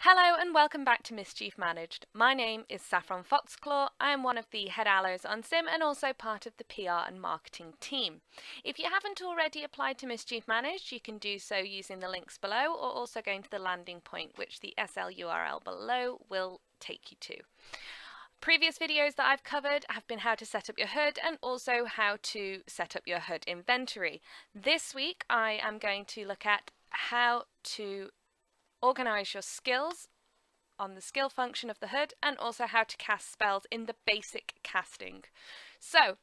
Hello and welcome back to Mischief Managed. My name is Saffron Foxclaw. I am one of the head allos on Sim and also part of the PR and marketing team. If you haven't already applied to Mischief Managed, you can do so using the links below or also going to the landing point, which the SL URL below will take you to. Previous videos that I've covered have been how to set up your HUD and also how to set up your HUD inventory. This week I am going to look at how to organise your skills on the skill function of the HUD and also how to cast spells in the basic casting. So,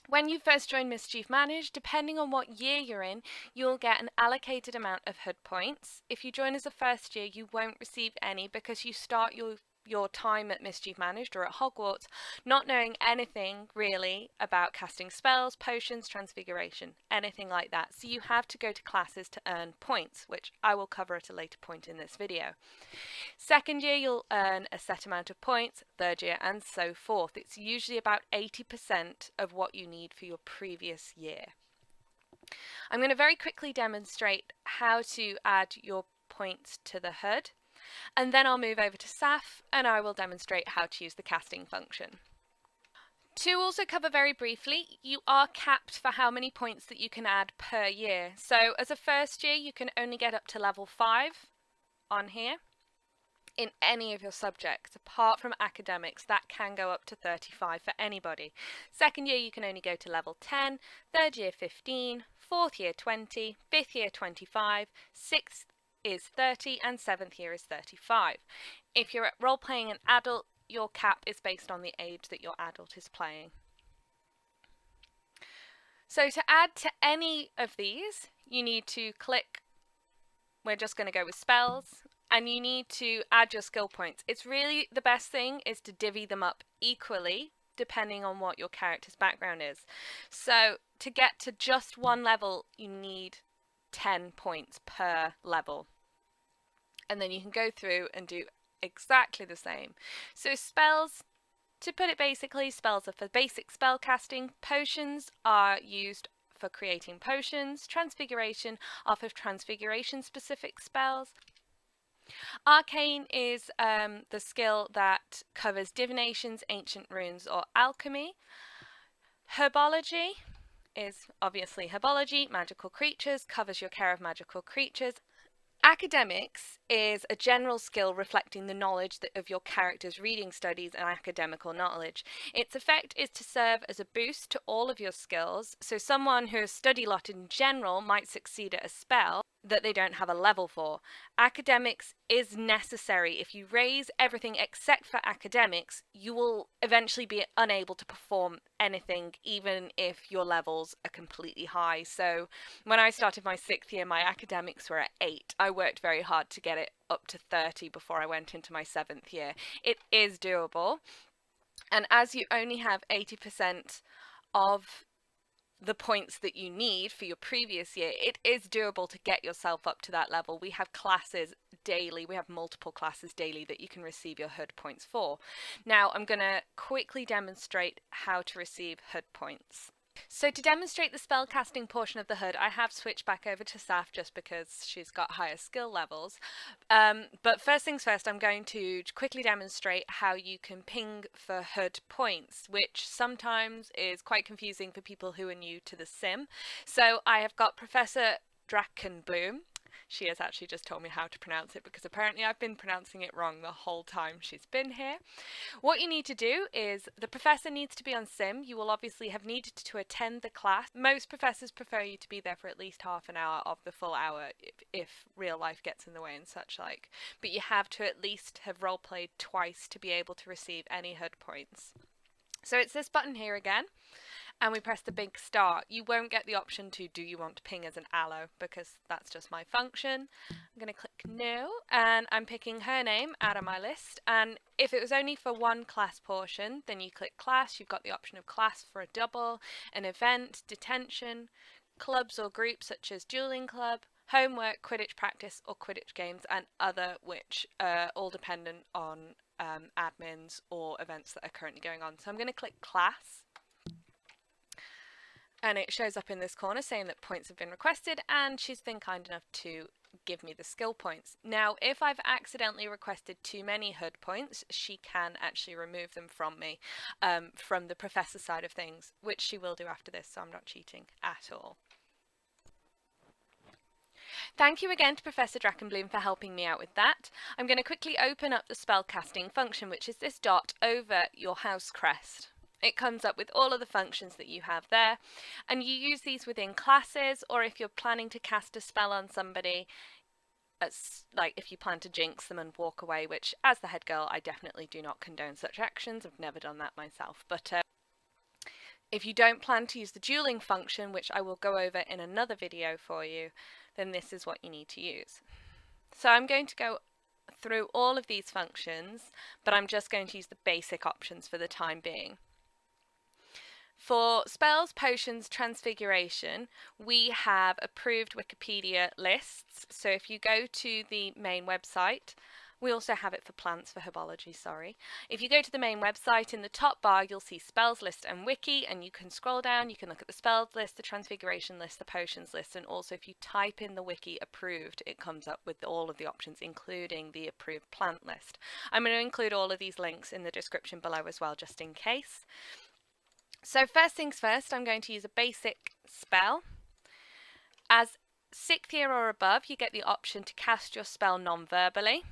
when you first join Mischief Managed, depending on what year you're in, you'll get an allocated amount of HUD points. If you join as a first year, you won't receive any because you start your time at Mischief Managed or at Hogwarts not knowing anything really about casting spells, potions, transfiguration, anything like that. So you have to go to classes to earn points, which I will cover at a later point in this video. Second year you'll earn a set amount of points, third year and so forth. It's usually about 80% of what you need for your previous year. I'm going to very quickly demonstrate how to add your points to the HUD, and then I'll move over to Saf and I will demonstrate how to use the casting function. To also cover very briefly, you are capped for how many points that you can add per year. So as a first year you can only get up to level 5 on here in any of your subjects. Apart from academics, that can go up to 35 for anybody. Second year you can only go to level 10, third year 15, fourth year 20, fifth year 25, sixth is 30 and 7th year is 35. If you're role-playing an adult, your cap is based on the age that your adult is playing. So to add to any of these, you need to click, we're just going to go with spells, and you need to add your skill points. It's really, the best thing is to divvy them up equally depending on what your character's background is. So to get to just one level, you need 10 points per level. And then you can go through and do exactly the same. So spells, to put it basically, spells are for basic spell casting. Potions are used for creating potions. Transfiguration are for transfiguration specific spells. Arcane is the skill that covers divinations, ancient runes or alchemy. Herbology is obviously herbology, magical creatures, covers your care of magical creatures. Academics is a general skill reflecting the knowledge of your character's reading studies and academical knowledge. Its effect is to serve as a boost to all of your skills, so someone who has studied a lot in general might succeed at a spell that they don't have a level for. Academics is necessary. If you raise everything except for academics, you will eventually be unable to perform anything, even if your levels are completely high. So when I started my 6th year, my academics were at 8. I worked very hard to get it up to 30 before I went into my 7th year. It is doable. And as you only have 80% of the points that you need for your previous year, it is doable to get yourself up to that level. We have classes daily, we have multiple classes daily that you can receive your HUD points for. Now I'm going to quickly demonstrate how to receive HUD points. So to demonstrate the spellcasting portion of the HUD, I have switched back over to Saf just because she's got higher skill levels. But first things first, I'm going to quickly demonstrate how you can ping for HUD points, which sometimes is quite confusing for people who are new to the sim. So I have got Professor Drakenbloom. She has actually just told me how to pronounce it because apparently I've been pronouncing it wrong the whole time she's been here. What you need to do is the professor needs to be on sim. You will obviously have needed to attend the class. Most professors prefer you to be there for at least half an hour of the full hour if real life gets in the way and such like. But you have to at least have role played twice to be able to receive any HUD points. So it's this button here again, and we press the big star. You won't get the option to do you want to ping as an allo because that's just my function. I'm going to click no, and I'm picking her name out of my list. And if it was only for one class portion, then you click class. You've got the option of class for a double, an event, detention, clubs or groups such as duelling club, homework, Quidditch practice or Quidditch games, and other, which are all dependent on admins or events that are currently going on. So I'm going to click class. And it shows up in this corner saying that points have been requested, and she's been kind enough to give me the skill points. Now, if I've accidentally requested too many HUD points, she can actually remove them from me, from the professor side of things, which she will do after this, so I'm not cheating at all. Thank you again to Professor Drakenbloom for helping me out with that. I'm going to quickly open up the spellcasting function, which is this dot over your house crest. It comes up with all of the functions that you have there, and you use these within classes, or if you're planning to cast a spell on somebody, like if you plan to jinx them and walk away, which as the head girl I definitely do not condone such actions. I've never done that myself, but if you don't plan to use the duelling function, which I will go over in another video for you, then this is what you need to use. So I'm going to go through all of these functions, but I'm just going to use the basic options for the time being. For spells, potions, transfiguration, we have approved Wikipedia lists. So if you go to the main website, we also have it for plants, for herbology, sorry. If you go to the main website, in the top bar you'll see spells list and wiki, and you can scroll down, you can look at the spells list, the transfiguration list, the potions list, and also if you type in the wiki approved, it comes up with all of the options, including the approved plant list. I'm going to include all of these links in the description below as well, just in case. So first things first, I'm going to use a basic spell. As 6th year or above, you get the option to cast your spell non-verbally.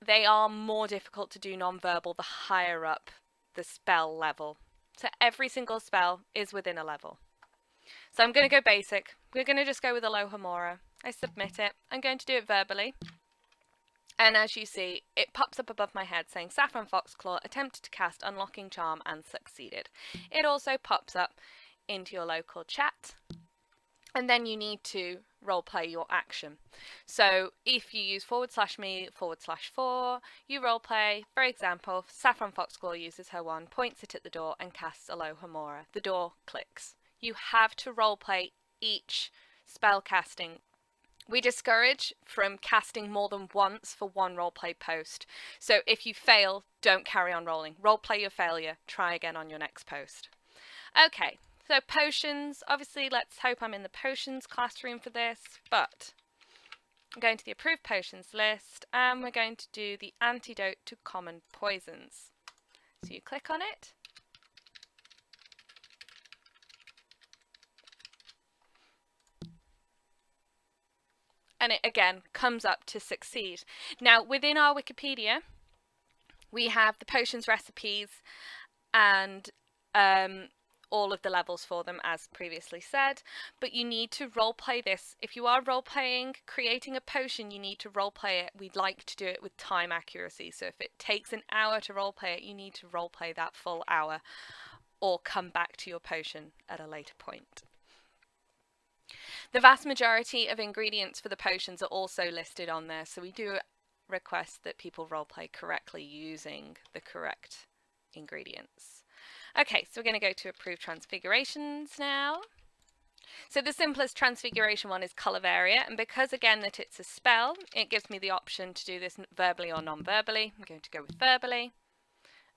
They are more difficult to do non-verbal the higher up the spell level. So every single spell is within a level. So I'm going to go basic. We're going to just go with Alohomora. I submit it. I'm going to do it verbally. And as you see, it pops up above my head saying Saffron Foxclaw attempted to cast Unlocking Charm and succeeded. It also pops up into your local chat. And then you need to roleplay your action. So if you use /me/4, you roleplay, for example, Saffron Foxclaw uses her wand, points it at the door and casts Alohomora. The door clicks. You have to roleplay each spell casting. We discourage from casting more than once for one roleplay post. So if you fail, don't carry on rolling. Roleplay your failure. Try again on your next post. Okay, so potions. Obviously, let's hope I'm in the potions classroom for this, but I'm going to the approved potions list, and we're going to do the antidote to common poisons. So you click on it. And it again comes up to succeed. Now within our Wikipedia we have the potions recipes and all of the levels for them as previously said, but you need to roleplay this. If you are roleplaying creating a potion, you need to roleplay it. We'd like to do it with time accuracy, so if it takes an hour to roleplay it, you need to roleplay that full hour or come back to your potion at a later point. The vast majority of ingredients for the potions are also listed on there, so we do request that people roleplay correctly using the correct ingredients. Okay, so we're going to go to approved transfigurations now. So the simplest transfiguration one is Colour Varia, and because again that it's a spell, it gives me the option to do this verbally or non-verbally. I'm going to go with verbally,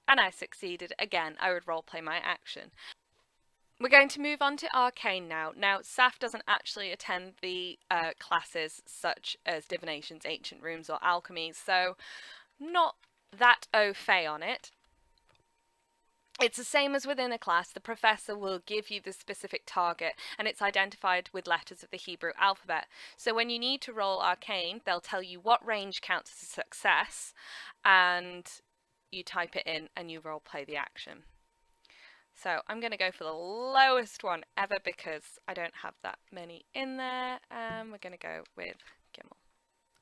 and I succeeded. Again, I would roleplay my action. We're going to move on to Arcane now. Now, Saf doesn't actually attend the classes such as Divinations, Ancient Rooms or Alchemy, so not that au fait on it. It's the same as within a class. The professor will give you the specific target and it's identified with letters of the Hebrew alphabet. So when you need to roll Arcane, they'll tell you what range counts as a success and you type it in and you roleplay the action. So I'm going to go for the lowest one ever because I don't have that many in there. We're going to go with Gimel.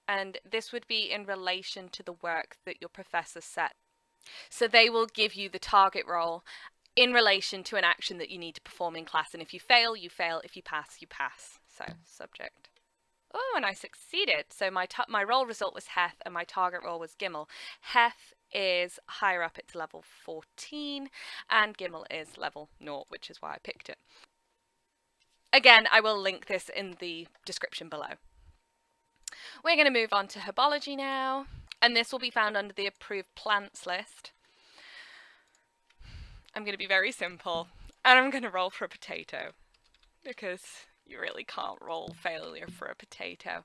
And this would be in relation to the work that your professor set. So they will give you the target roll in relation to an action that you need to perform in class. And if you fail, you fail. If you pass, you pass. So subject. Oh, and I succeeded. So my roll result was Heth and my target roll was Gimel. Heth is higher up, it's level 14, and Gimel is level 0, which is why I picked it. Again, I will link this in the description below. We're going to move on to herbology now, and this will be found under the approved plants list. I'm going to be very simple. And I'm going to roll for a potato, because you really can't roll failure for a potato.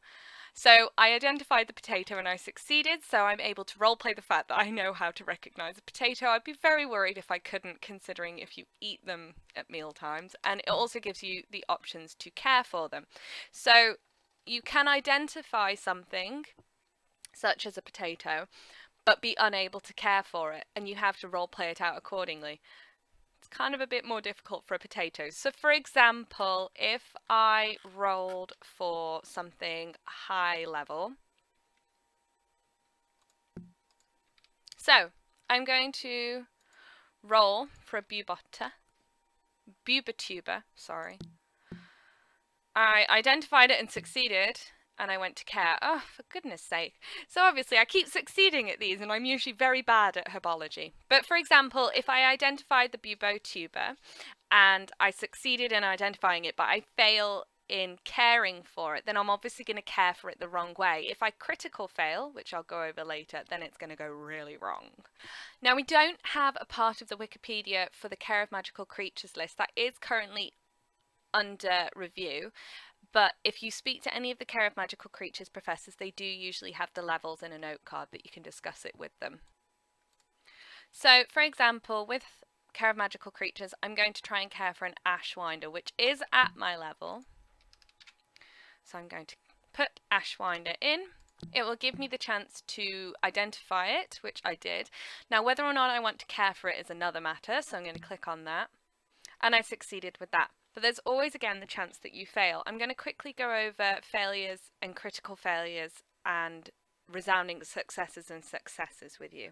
So I identified the potato and I succeeded, so I'm able to roleplay the fact that I know how to recognise a potato. I'd be very worried if I couldn't, considering if you eat them at meal times. And it also gives you the options to care for them. So you can identify something, such as a potato, but be unable to care for it, and you have to roleplay it out accordingly. It's kind of a bit more difficult for a potato. So for example, if I rolled for something high level, so I'm going to roll for a bubatuber, sorry. I identified it and succeeded, and I went to care. Oh, for goodness sake. So obviously I keep succeeding at these, and I'm usually very bad at herbology. But for example, if I identified the bubotuber and I succeeded in identifying it, but I fail in caring for it, then I'm obviously going to care for it the wrong way. If I critical fail, which I'll go over later, then it's going to go really wrong. Now, we don't have a part of the Wikipedia for the Care of Magical Creatures list. That is currently under review, but if you speak to any of the Care of Magical Creatures professors, they do usually have the levels in a note card that you can discuss it with them. So for example, with Care of Magical Creatures, I'm going to try and care for an Ashwinder, which is at my level. So I'm going to put Ashwinder in. It will give me the chance to identify it, which I did. Now, whether or not I want to care for it is another matter, so I'm going to click on that. And I succeeded with that. But there's always, again, the chance that you fail. I'm going to quickly go over failures and critical failures and resounding successes and successes with you.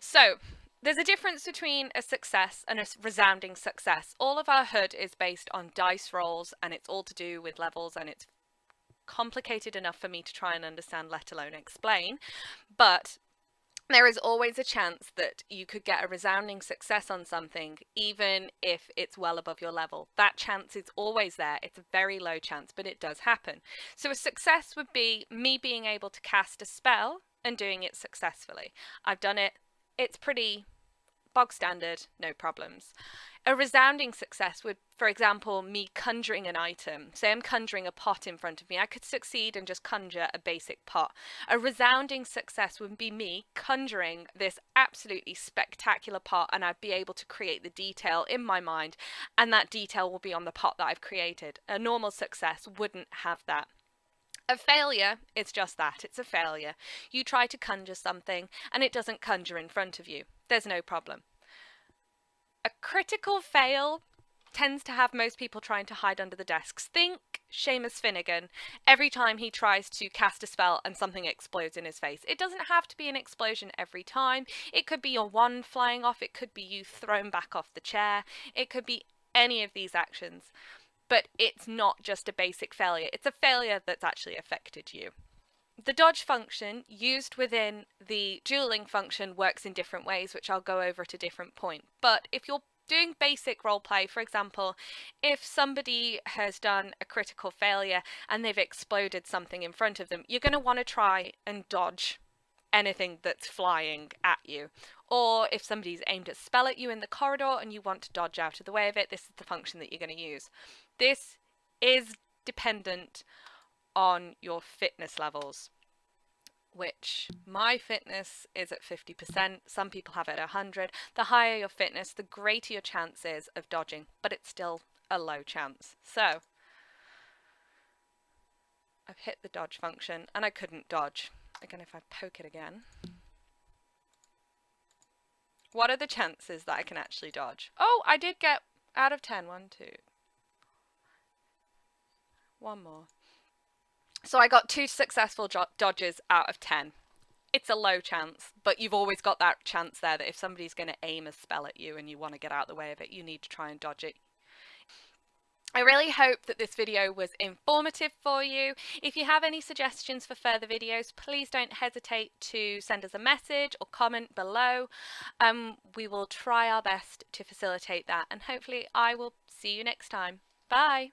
So, there's a difference between a success and a resounding success. All of our HUD is based on dice rolls, and it's all to do with levels, and it's complicated enough for me to try and understand, let alone explain. But there is always a chance that you could get a resounding success on something, even if it's well above your level. That chance is always there. It's a very low chance, but it does happen. So a success would be me being able to cast a spell and doing it successfully. I've done it. It's pretty bog standard, no problems. A resounding success would, for example, me conjuring an item. Say I'm conjuring a pot in front of me. I could succeed and just conjure a basic pot. A resounding success would be me conjuring this absolutely spectacular pot, and I'd be able to create the detail in my mind, and that detail will be on the pot that I've created. A normal success wouldn't have that. A failure is just that, it's a failure. You try to conjure something and it doesn't conjure in front of you. There's no problem. A critical fail tends to have most people trying to hide under the desks. Think Seamus Finnegan every time he tries to cast a spell and something explodes in his face. It doesn't have to be an explosion every time. It could be your wand flying off. It could be you thrown back off the chair. It could be any of these actions. But it's not just a basic failure. It's a failure that's actually affected you. The dodge function used within the dueling function works in different ways, which I'll go over at a different point. But if you're doing basic roleplay, for example, if somebody has done a critical failure and they've exploded something in front of them, you're going to want to try and dodge anything that's flying at you. Or if somebody's aimed a spell at you in the corridor and you want to dodge out of the way of it, this is the function that you're going to use. This is dependent on your fitness levels, which my fitness is at 50%. Some people have it at 100. The higher your fitness, the greater your chance is of dodging, but it's still a low chance. So I've hit the dodge function and I couldn't dodge. Again, if I poke it again. What are the chances that I can actually dodge? Oh, I did get out of 10. 1, 2. One more. So I got 2 successful dodges out of 10. It's a low chance, but you've always got that chance there that if somebody's going to aim a spell at you and you want to get out of the way of it, you need to try and dodge it. I really hope that this video was informative for you. If you have any suggestions for further videos, please don't hesitate to send us a message or comment below. We will try our best to facilitate that, and hopefully I will see you next time. Bye!